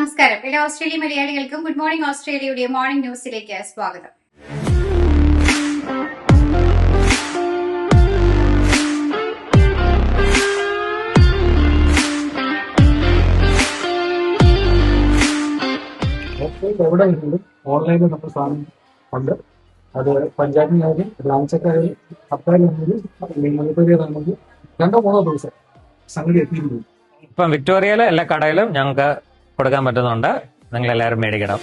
നമസ്കാരം. എല്ലാ ഓസ്ട്രേലിയ മലയാളികൾക്കും ഗുഡ് മോർണിംഗ് ഓസ്ട്രേലിയയുടെ മോർണിംഗ് ന്യൂസിലേക്ക് സ്വാഗതം. എവിടെ വരുന്നുണ്ട് ഓൺലൈനിൽ നമ്മൾ സാധനം ഉണ്ട്. അത് പഞ്ചായത്തിനായാലും ബ്രാഞ്ചൊക്കെയായാലും സർക്കാരിനാണെങ്കിലും രണ്ടോ മൂന്നോ ദിവസം സംഗതി എത്തിയിരുന്നു. ഇപ്പം വിക്ടോറിയയിലെ എല്ലാ കടയിലും ഞങ്ങൾക്ക് കൊടുക്കാൻ പറ്റുന്നുണ്ട്. നിങ്ങൾ എല്ലാവരും മേടിക്കണം.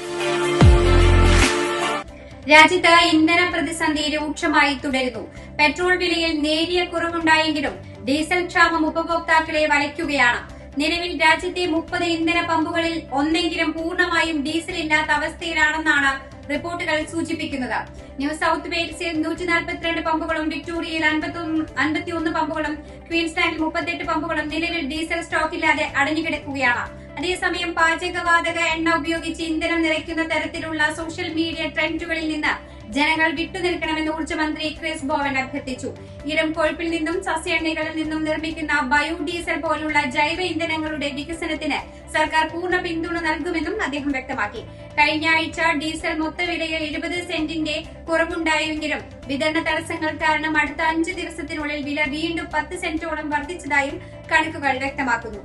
രാജ്യത്ത് ഇന്ധന പ്രതിസന്ധി രൂക്ഷമായി തുടരുന്നു. പെട്രോൾ വിലയിൽ നേരിയ കുറവുണ്ടായെങ്കിലും ഡീസൽ ക്ഷാമം ഉപഭോക്താക്കളെ വലയ്ക്കുകയാണ്. നിലവിൽ രാജ്യത്തെ 30 ഇന്ധന പമ്പുകളിൽ ഒന്നെങ്കിലും പൂർണ്ണമായും ഡീസൽ ഇല്ലാത്ത അവസ്ഥയിലാണെന്നാണ് റിപ്പോർട്ടുകൾ സൂചിപ്പിക്കുന്നത്. ന്യൂ സൌത്ത് വെയിൽസിൽ 142 പമ്പുകളും വിക്ടോറിയയിൽ 51 പമ്പുകളും ക്വീൻസ്ലാൻഡിൽ 38 പമ്പുകളും നിലവിൽ ഡീസൽ സ്റ്റോക്കില്ലാതെ അടഞ്ഞുകിടക്കുകയാണ്. അതേസമയം പാചകവാതക എണ്ണ ഉപയോഗിച്ച് ഇന്ധനം നിറയ്ക്കുന്ന തരത്തിലുള്ള സോഷ്യൽ മീഡിയ ട്രെൻഡുകളിൽ നിന്ന് ജനങ്ങൾ വിട്ടുനിൽക്കണമെന്ന് ഊർജ്ജമന്ത്രി ക്രിസ് ബോവൻ അഭ്യർത്ഥിച്ചു. ഇരം കൊഴുപ്പിൽ നിന്നും സസ്യ എണ്ണകളിൽ നിന്നും നിർമ്മിക്കുന്ന ബയോഡീസൽ പോലുള്ള ജൈവ ഇന്ധനങ്ങളുടെ വികസനത്തിന് സർക്കാർ പൂർണ്ണ പിന്തുണ നൽകുമെന്നും അദ്ദേഹം വ്യക്തമാക്കി. കഴിഞ്ഞ ആഴ്ച ഡീസൽ മൊത്തവിലയിൽ 20 സെന്റിന്റെ കുറവുണ്ടായെങ്കിലും വിതരണ തടസ്സങ്ങൾ കാരണം അടുത്ത 5 ദിവസത്തിനുള്ളിൽ വില വീണ്ടും 10 സെന്റോളം വർദ്ധിച്ചതായും കണക്കുകൾ വ്യക്തമാക്കുന്നു.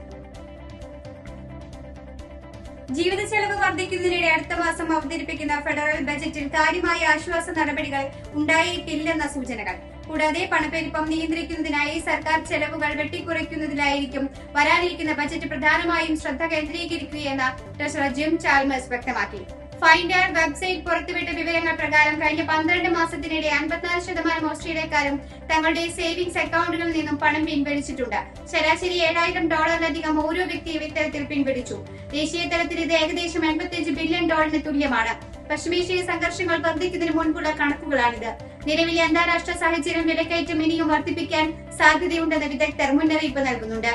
ജീവിത ചെലവ് വർദ്ധിക്കുന്നതിനിടെ അടുത്ത മാസം അവതരിപ്പിക്കുന്ന ഫെഡറൽ ബജറ്റിൽ കാര്യമായ ആശ്വാസ നടപടികൾ ഉണ്ടായിട്ടില്ലെന്ന സൂചനകൾ. കൂടാതെ പണപ്പെരുപ്പം നിയന്ത്രിക്കുന്നതിനായി സർക്കാർ ചെലവുകൾ വെട്ടിക്കുറയ്ക്കുന്നതിലായിരിക്കും വരാനിരിക്കുന്ന ബജറ്റ് പ്രധാനമായും ശ്രദ്ധ കേന്ദ്രീകരിക്കുകയെന്ന് ട്രഷറർ ജിം ചാൽമേഴ്സ് വ്യക്തമാക്കി. ഫൈൻഡർ വെബ്സൈറ്റ് പുറത്തുവിട്ട വിവരങ്ങൾ പ്രകാരം കഴിഞ്ഞ 12 മാസത്തിനിടെ 54% ഓസ്ട്രേലിയക്കാരും തങ്ങളുടെ സേവിംഗ്സ് അക്കൌണ്ടുകളിൽ നിന്നും പണം പിൻവലിച്ചിട്ടുണ്ട്. ശരാശരി $7,000 ഓരോ വ്യക്തിയും ഇത്തരത്തിൽ പിൻവലിച്ചു. ദേശീയ തലത്തിൽ ഇത് ഏകദേശം $85 ബില്യൺ തുല്യമാണ്. പശ്ചിമേഷ്യയിൽ സംഘർഷങ്ങൾ വർദ്ധിക്കുന്നതിന് മുൻപുള്ള കണക്കുകളാണിത്. നിലവിലെ അന്താരാഷ്ട്ര സാഹചര്യം വിലക്കയറ്റം ഇനിയും വർദ്ധിപ്പിക്കാൻ സാധ്യതയുണ്ടെന്ന് വിദഗ്ധർ മുന്നറിയിപ്പ് നൽകുന്നുണ്ട്.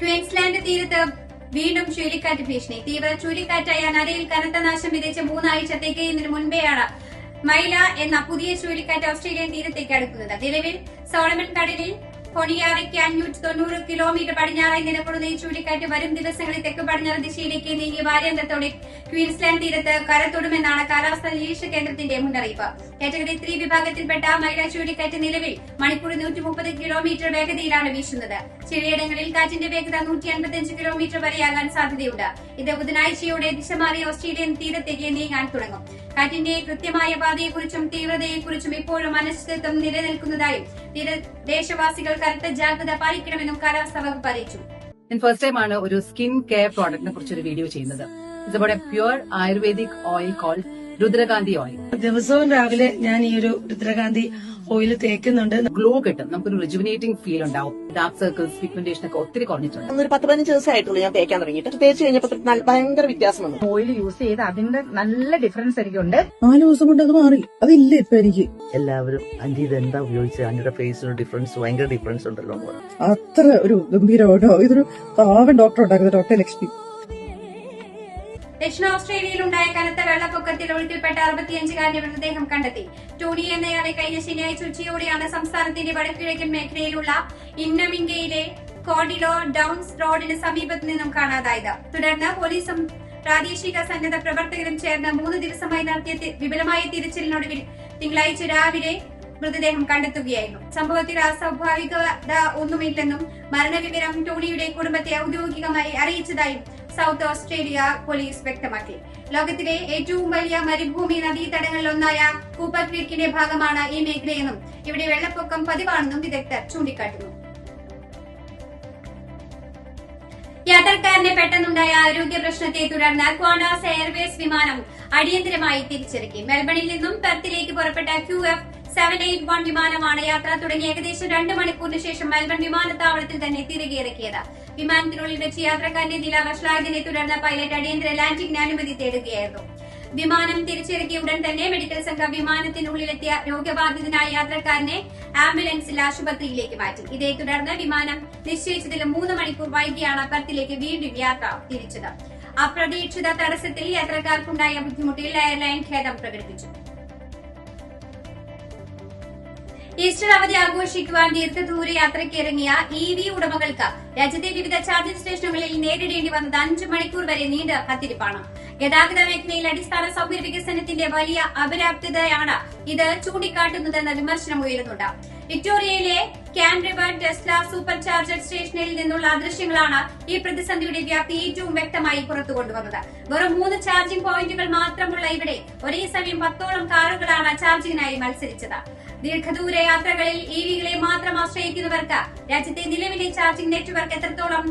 ക്വീൻസ്ലാൻഡ് തീരത്ത് വീണ്ടും ചുഴലിക്കാറ്റ് ഭീഷണി. തീവ്ര ചുഴലിക്കാറ്റായ നരയിൽ കനത്ത നാശം വിതച്ച 3 ആഴ്ചത്തേക്ക് ഇതിനു മുൻപെയാണ് മൈല എന്ന പുതിയ ചുഴലിക്കാറ്റ് ഓസ്ട്രേലിയൻ തീരത്തേക്ക് അടുക്കുന്നത്. നിലവിൽ സോളമൻ കടലിൽ ഹൊണിയാറയ്ക്ക് 590 കിലോമീറ്റർ പടിഞ്ഞാറായി നിലകൊള്ളുന്ന ഈ ചുഴലിക്കാറ്റ് വരും ദിവസങ്ങളിൽ തെക്ക് പടിഞ്ഞാറ് ദിശയിലേക്ക് നീങ്ങി വാരാന്ത്യത്തോടെ ക്വീൻസ്ലാൻഡ് തീരത്ത് കരതൊടുമെന്നാണ് കാലാവസ്ഥാ നിരീക്ഷണ കേന്ദ്രത്തിന്റെ മുന്നറിയിപ്പ്. കാറ്റഗറി 3 വിഭാഗത്തിൽപ്പെട്ട മൈല ചുഴലിക്കാറ്റ് നിലവിൽ മണിക്കൂറിൽ 130 കിലോമീറ്റർ വേഗതയിലാണ് വീശുന്നത്. ചിലയിടങ്ങളിൽ കാറ്റിന്റെ വേഗത 155 കിലോമീറ്റർ വരെയാകാൻ സാധ്യതയുണ്ട്. ഇത് ബുധനാഴ്ചയോടെ ദിശ മാറി ഓസ്ട്രേലിയൻ തീരത്തേക്ക് നീങ്ങാൻ തുടങ്ങും. കാറ്റിന്റെ കൃത്യമായ പാതയെക്കുറിച്ചും തീവ്രതയെക്കുറിച്ചും ഇപ്പോഴും അനിശ്ചിതത്വം നിലനിൽക്കുന്നതായും തീരദേശവാസികൾ കനത്ത ജാഗ്രത പാലിക്കണമെന്നും കാലാവസ്ഥാ വകുപ്പ് അറിയിച്ചു. ഞാൻ ഫസ്റ്റ് ടൈം ആണ് ഒരു സ്കിൻ കെയർ പ്രോഡക്റ്റിനെ കുറിച്ച് ഒരു വീഡിയോ ചെയ്യുന്നത്. It's about a pure Ayurvedic oil called Rudrakanthi oil. ദിവസവും രാവിലെ ഞാൻ ഈ ഒരു രുദ്രകാന്തി ഓയിൽ തേക്കുന്നുണ്ട്. ഗ്ലോ കിട്ടും, നമുക്കൊരു റിജുവിനേറ്റിംഗ് ഫീൽ ഉണ്ടാവും. ഡാർക്ക് സർക്കിൾസ്, പിഗ്മെന്റേഷൻ ഒക്കെ ഒത്തിരി കുറഞ്ഞിട്ടുണ്ട്. ഒരു 10-15 ദിവസമായിട്ടുള്ളൂ ഞാൻ തേക്കാൻ തുടങ്ങിയിട്ട്. തേച്ച് കഴിഞ്ഞപ്പോൾ ഭയങ്കര വ്യത്യാസം വന്നു. ഓയിൽ യൂസ് ചെയ്ത് അതിന്റെ നല്ല ഡിഫറൻസ് എനിക്കുണ്ട്. 4 ദിവസം കൊണ്ട് അത് മാറി. അതില്ല ഇപ്പൊ എനിക്ക്. എല്ലാവരും ആന്റി ഇതെന്താ ഉപയോഗിച്ചത്, ആന്റിയുടെ ഫേസിന് ഡിഫറൻസ്, ഭയങ്കര ഡിഫറൻസ് ഉണ്ടല്ലോ. അത്ര ഒരു ഗംഭീരമായിട്ടോ ഇതൊരു പാവൻ ഡോക്ടർ ഉണ്ടാക്കുന്ന ഡോക്ടർ ലക്ഷ്മി. ദക്ഷിണ ഓസ്ട്രേലിയയിലുണ്ടായ കനത്ത വെള്ളപ്പൊക്കത്തിൽ ഒഴുക്കിൽപ്പെട്ട 65-കാരന്റെ മൃതദേഹം കണ്ടെത്തി. ടോണി എന്നയാളെ കഴിഞ്ഞ ശനിയാഴ്ച ഉച്ചയോടെയാണ് സംസ്ഥാനത്തിന്റെ വടക്കുകിഴക്കൻ മേഖലയിലുള്ള ഇന്നമിംഗയിലെ കോഡിലോ ഡൌൺസ് റോഡിന് സമീപത്ത് നിന്നും കാണാതായത്. തുടർന്ന് പോലീസും പ്രാദേശിക സന്നദ്ധ പ്രവർത്തകരും ചേർന്ന് 3 ദിവസമായി നടത്തിയ വിപുലമായ തിരച്ചിലിനൊടുവിൽ തിങ്കളാഴ്ച രാവിലെ മൃതദേഹം കണ്ടെത്തുകയായിരുന്നു. സംഭവത്തിൽ അസ്വാഭാവികത ഒന്നുമില്ലെന്നും മരണവിവരം ടോണിയുടെ കുടുംബത്തെ ഔദ്യോഗികമായി അറിയിച്ചതായും സൌത്ത് ഓസ്ട്രേലിയ പോലീസ് വ്യക്തമാക്കി. ലോകത്തിലെ ഏറ്റവും വലിയ മരുഭൂമി നദീതടങ്ങളിലൊന്നായ കൂപ്പർ ക്രീക്കിന്റെ ഭാഗമാണ് ഈ മേഖലയെന്നും ഇവിടെ വെള്ളപ്പൊക്കം പതിവാണെന്നും വിദഗ്ധർ ചൂണ്ടിക്കാട്ടുന്നു. യാത്രക്കാരന് പെട്ടെന്നുണ്ടായ ആരോഗ്യ പ്രശ്നത്തെ തുടർന്ന് ക്വാണ്ടാസ് എയർവേസ് വിമാനം അടിയന്തരമായി തിരിച്ചിറക്കി. മെൽബണിൽ നിന്നും പെർത്തിലേക്ക് പുറപ്പെട്ട QF781 വിമാനമാണ് യാത്ര തുടങ്ങി ഏകദേശം 2 മണിക്കൂറിന് ശേഷം മെൽബൺ വിമാനത്താവളത്തിൽ തന്നെ തിരികെ ഇറക്കിയത്. വിമാനത്തിനുള്ളിൽ വെച്ച് യാത്രക്കാരന്റെ നില വഷളായതിനെ തുടർന്ന് പൈലറ്റ് അടിയന്തര ലാൻഡിംഗിന് അനുമതി തേടുകയായിരുന്നു. വിമാനം തിരിച്ചിറക്കിയ ഉടൻ തന്നെ മെഡിക്കൽ സംഘം വിമാനത്തിനുള്ളിലെത്തിയ രോഗബാധിതനായ യാത്രക്കാരനെ ആംബുലൻസിൽ ആശുപത്രിയിലേക്ക് മാറ്റി. ഇതേ തുടർന്ന് വിമാനം നിശ്ചയിച്ചതിലും 3 മണിക്കൂർ വൈകിയാണ് പെർത്തിലേക്ക് വീണ്ടും യാത്ര തിരിച്ചത്. അപ്രതീക്ഷിത തടസ്സത്തിൽ യാത്രക്കാർക്കുണ്ടായ ബുദ്ധിമുട്ടിൽ എയർലൈൻ ഖേദം പ്രകടിപ്പിച്ചു. ഈസ്റ്റർ അവധി ആഘോഷിക്കുവാൻ ദീർഘദൂര യാത്രയ്ക്ക് ഇറങ്ങിയ EV ഉടമകൾക്ക് രാജ്യത്തെ വിവിധ ചാർജിംഗ് സ്റ്റേഷനുകളിൽ നേരിടേണ്ടി വന്നത് 5 മണിക്കൂർ വരെ നീണ്ട കാത്തിരിപ്പാണ്. ഗതാഗത മേഖലയിൽ അടിസ്ഥാന സൗകര്യ വികസനത്തിന്റെ വലിയ അപര്യാപ്തതയാണ് ഇത് ചൂണ്ടിക്കാട്ടുന്നതെന്ന വിമർശനം ഉയരുന്നുണ്ട്. വിക്ടോറിയയിലെ Cann river Tesla super charger സ്റ്റേഷനിൽ നിന്നുള്ള ദൃശ്യങ്ങളാണ് ഈ പ്രതിസന്ധിയുടെ വ്യാപ്തി ഏറ്റവും വ്യക്തമായി പുറത്തുകൊണ്ടുവന്നത്. വെറും 3 ചാർജിംഗ് പോയിന്റുകൾ മാത്രമുള്ള ഇവിടെ ഒരേ സമയം 10ഓളം കാറുകളാണ് ചാർജിങ്ങിനായി മത്സരിച്ചത്. ദീർഘദൂര യാത്രകളിൽ EVകളെ മാത്രം ആശ്രയിക്കുന്നവർക്ക് രാജ്യത്തെ നിലവിലെ ചാർജിംഗ് നെറ്റ്വർക്ക് എത്രത്തോളം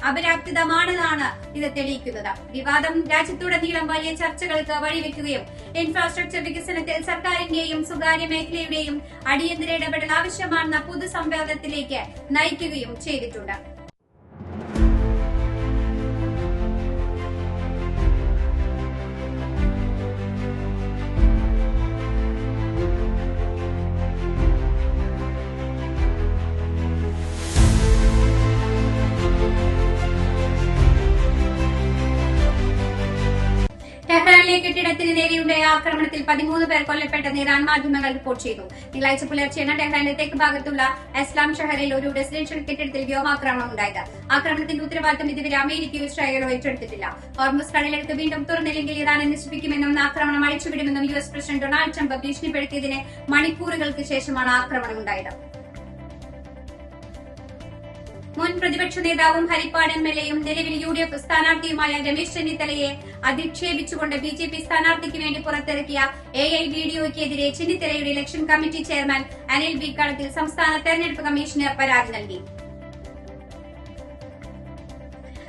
അപര്യാപ്തമാണെന്നാണ് ഇത് തെളിയിക്കുന്നത്. വിവാദം രാജ്യത്തുടനീളം വലിയ ചർച്ചകൾക്ക് വഴിവെക്കുകയും ഇൻഫ്രാസ്ട്രക്ചർ വികസനത്തിൽ സർക്കാരിന്റെയും സ്വകാര്യ മേഖലയുടെയും അടിയന്തര ഇടപെടൽ ആവശ്യമാണെന്ന പൊതുസംവാദത്തിലേക്ക് നയിക്കുകയും ചെയ്തിട്ടുണ്ട്. ടെഹ്റാനിലെ കെട്ടിടത്തിന് നേരെയുണ്ടായ ആക്രമണത്തിൽ 13 പേർ കൊല്ലപ്പെട്ടെന്ന് ഇറാൻ മാധ്യമങ്ങൾ റിപ്പോർട്ട് ചെയ്തു. തിങ്കളാഴ്ച പുലർച്ചെയാണ് ടെഹ്റാനിലെ തെക്ക് ഭാഗത്തുള്ള എസ്ലാം ഷഹറിൽ ഒരു റെസിഡൻഷ്യൽ കെട്ടിടത്തിൽ വ്യോമാക്രമണം ഉണ്ടായത്. ആക്രമണത്തിന്റെ ഉത്തരവാദിത്തം ഇതുവരെ അമേരിക്കയോ ഇസ്രായേലോ ഏറ്റെടുത്തിട്ടില്ല. ഹോർമുസ് കടലെടുത്ത് വീണ്ടും തുറന്നില്ലെങ്കിൽ ഇറാനെ നശിപ്പിക്കുമെന്നും ആക്രമണം അഴിച്ചുവിടുമെന്നും US പ്രസിഡന്റ് ഡൊണാൾഡ് ട്രംപ് ഭീഷണിപ്പെടുത്തിയതിന് മണിക്കൂറുകൾക്ക് ശേഷമാണ് ആക്രമണം ഉണ്ടായത്. മുൻ പ്രതിപക്ഷ നേതാവും ഹരിപ്പാട് MLAയും നിലവിൽ UDF സ്ഥാനാർത്ഥിയുമായ രമേശ് ചെന്നിത്തലയെ അധിക്ഷേപിച്ചുകൊണ്ട് BJP സ്ഥാനാർത്ഥിക്ക് വേണ്ടി പുറത്തിറക്കിയ AI വീഡിയോയ്ക്കെതിരെ ചെന്നിത്തലയുടെ election committee chairman Anil B കളത്തിൽ സംസ്ഥാന തെരഞ്ഞെടുപ്പ് കമ്മീഷന് പരാതി നൽകി.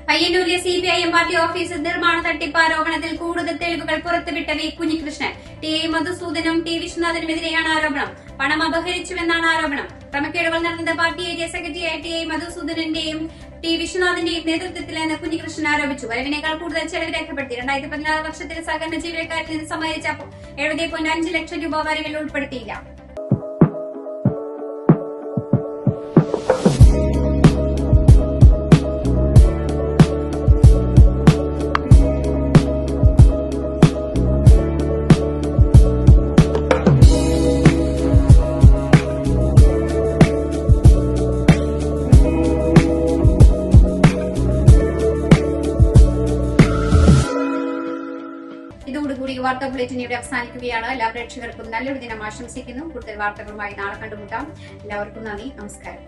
പയ്യന്നൂരിലെ CPIM പാർട്ടി ഓഫീസ് നിർമ്മാണ തട്ടിപ്പ് ആരോപണത്തിൽ കൂടുതൽ തെളിവുകൾ പുറത്തുവിട്ട വി കുഞ്ഞികൃഷ്ണൻ, TA മധുസൂദനും T വിശ്വനാഥനുമെതിരെയാണ് ആരോപണം. പണം അപഹരിച്ചുവെന്നാണ് ആരോപണം. ക്രമക്കേടുകൾ നടന്നത് പാർട്ടി ഏരിയ സെക്രട്ടറിയായ TA മധുസൂദനന്റെയും T വിശ്വനാഥന്റെയും നേതൃത്വത്തിലെന്ന് കുഞ്ഞികൃഷ്ണൻ ആരോപിച്ചു. വരവിനേക്കാൾ കൂടുതൽ ചെലവ് രേഖപ്പെടുത്തി. 2016 വർഷത്തിൽ സഹകരണ ജീവനക്കാരിൽ നിന്ന് സമാഹരിച്ച 70.5 ലക്ഷം രൂപ വരവിൽ ഉൾപ്പെടുത്തിയില്ല. ഇതോടുകൂടി വാർത്താ ബുള്ളറ്റിൻ ഇവിടെ അവസാനിക്കുകയാണ്. എല്ലാ പ്രേക്ഷകർക്കും നല്ലൊരു ദിനം ആശംസിക്കുന്നു. കൂടുതൽ വാർത്തകളുമായി നാളെ കണ്ടുമുട്ടാം. എല്ലാവർക്കും നന്ദി, നമസ്കാരം.